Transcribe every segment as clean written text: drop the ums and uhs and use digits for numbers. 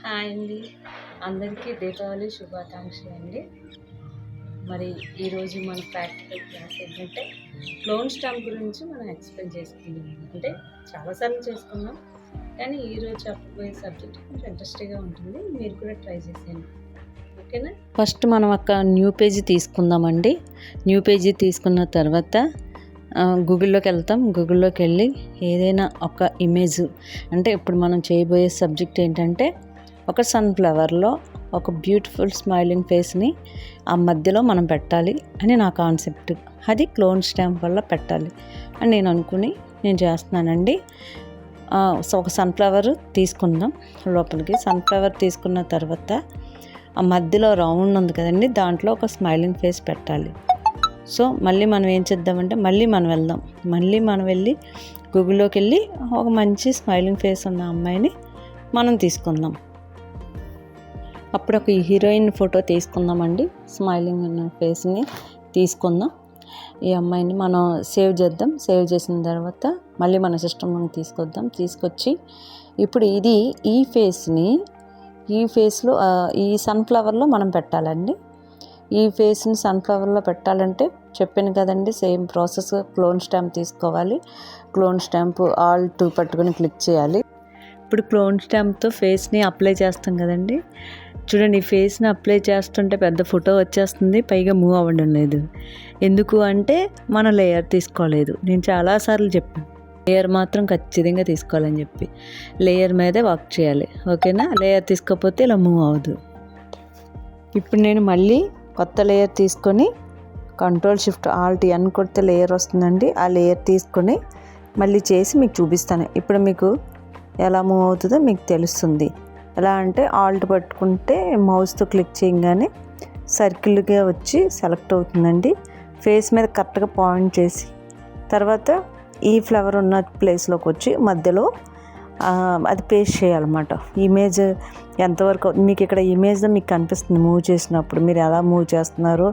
Hi అండి, అందరికీ దీపావళి శుభాకాంక్షలు అండి. మరి ఈరోజు మన ప్రాక్టికల్ క్లాస్ ఏంటంటే క్లోన్ స్టాంప్ గురించి మనం ఎక్స్ప్లెయిన్ చేసుకుందాం. అంటే చాలాసార్లు చేసుకున్నాం, కానీ ఈరోజు చెప్పబోయే సబ్జెక్ట్ కొంచెం ఇంట్రెస్టింగ్గా ఉంటుంది. మీరు కూడా ట్రై చేసేయండి, ఓకేనా? ఫస్ట్ మనం ఒక న్యూ పేజీ తీసుకుందామండి. న్యూ పేజీ తీసుకున్న తర్వాత గూగుల్లోకి వెళ్తాం. గూగుల్లోకి వెళ్ళి ఏదైనా ఒక ఇమేజ్, అంటే ఇప్పుడు మనం చేయబోయే సబ్జెక్ట్ ఏంటంటే ఒక సన్ఫ్లవర్లో ఒక బ్యూటిఫుల్ స్మైలింగ్ ఫేస్ని ఆ మధ్యలో మనం పెట్టాలి అని నా కాన్సెప్ట్. అది క్లోన్ స్టాంప్ వల్ల పెట్టాలి అని నేను చేస్తున్నానండి. సో ఒక సన్ఫ్లవర్ తీసుకుందాం. లోపలికి సన్ఫ్లవర్ తీసుకున్న తర్వాత ఆ మధ్యలో రౌండ్ ఉంది కదండి, దాంట్లో ఒక స్మైలింగ్ ఫేస్ పెట్టాలి. సో మళ్ళీ మనం ఏం చేద్దామంటే మళ్ళీ మనం వెళ్ళి గూగుల్లోకి వెళ్ళి ఒక మంచి స్మైలింగ్ ఫేస్ ఉన్న అమ్మాయిని మనం తీసుకుందాం. అప్పుడు ఒక హీరోయిన్ ఫోటో తీసుకుందామండి. స్మైలింగ్ ఉన్న ఫేస్ని తీసుకుందాం. ఈ అమ్మాయిని మనం సేవ్ చేద్దాం. సేవ్ చేసిన తర్వాత మళ్ళీ మన సిస్టమ్లోకి తీసుకొచ్చి ఇప్పుడు ఈ ఫేస్లో ఈ సన్ఫ్లవర్లో మనం పెట్టాలండి. ఈ ఫేస్ని సన్ఫ్లవర్లో పెట్టాలంటే చెప్పాను కదండి, సేమ్ ప్రాసెస్. క్లోన్ స్టాంప్ తీసుకోవాలి. క్లోన్ స్టాంప్ ఆల్ట్ పట్టుకొని క్లిక్ చేయాలి. ఇప్పుడు క్లోన్ స్టాంప్తో ఫేస్ని అప్లై చేస్తాం కదండి. చూడండి, ఈ ఫేస్ని అప్లై చేస్తుంటే పెద్ద ఫోటో వచ్చేస్తుంది, పైగా మూవ్ అవ్వడం లేదు. ఎందుకు అంటే మనం లేయర్ తీసుకోలేదు. నేను చాలాసార్లు చెప్పాను, లేయర్ మాత్రం ఖచ్చితంగా తీసుకోవాలని చెప్పి. లేయర్ మీదే వర్క్ చేయాలి, ఓకేనా? లేయర్ తీసుకోకపోతే ఇలా మూవ్ అవ్వదు. ఇప్పుడు నేను మళ్ళీ కొత్త లేయర్ తీసుకొని Ctrl+Shift+Alt+N కొడితే లేయర్ వస్తుందండి. ఆ లేయర్ తీసుకొని మళ్ళీ చేసి మీకు చూపిస్తాను. ఇప్పుడు మీకు ఎలా మూవ్ అవుతుందో మీకు తెలుస్తుంది. ఎలా అంటే ఆల్ట్ పట్టుకుంటే మౌస్తో క్లిక్ చేయగానే సర్కిల్గా వచ్చి సెలెక్ట్ అవుతుందండి. ఫేస్ మీద కరెక్ట్గా పాయింట్ చేసి తర్వాత ఈ ఫ్లవర్ ఉన్న ప్లేస్లోకి వచ్చి మధ్యలో అది పేస్ట్ చేయాలన్నమాట. ఇమేజ్ ఎంతవరకు మీకు ఇక్కడ ఇమేజ్లో మీకు కనిపిస్తుంది. మూవ్ చేసినప్పుడు మీరు ఎలా మూవ్ చేస్తున్నారో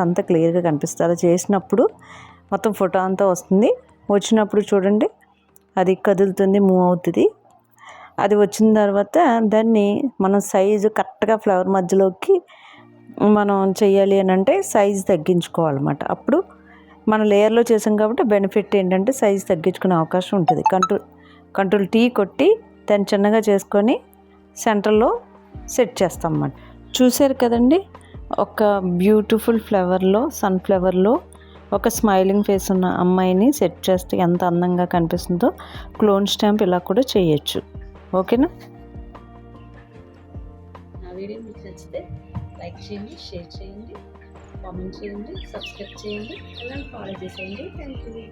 అంత క్లియర్గా కనిపిస్తుంది. అలా చేసినప్పుడు మొత్తం ఫోటో అంతా వస్తుంది. వచ్చినప్పుడు చూడండి, అది కదులుతుంది, మూవ్ అవుతుంది. అది వచ్చిన తర్వాత దాన్ని మనం సైజు కరెక్ట్గా ఫ్లవర్ మధ్యలోకి మనం చేయాలి అని అంటే సైజు తగ్గించుకోవాలన్నమాట. అప్పుడు మన లేయర్లో చేసాం కాబట్టి బెనిఫిట్ ఏంటంటే సైజు తగ్గించుకునే అవకాశం ఉంటుంది. Ctrl+T కొట్టి దాన్ని చిన్నగా చేసుకొని సెంటర్లో సెట్ చేస్తాం అన్నమాట. చూసారు కదండి, ఒక బ్యూటిఫుల్ సన్ఫ్లవర్లో ఒక స్మైలింగ్ ఫేస్ ఉన్న అమ్మాయిని సెట్ చేస్తే ఎంత అందంగా కనిపిస్తుందో క్లోన్ స్టాంప్ ఇలా కూడా చేయొచ్చు, ఓకేనా? నా వీడియో మీకు నచ్చితే లైక్ చేయండి, షేర్ చేయండి, కామెంట్ చేయండి, సబ్స్క్రైబ్ చేయండి, అలానే ఫాలో చేసేయండి. Thank you.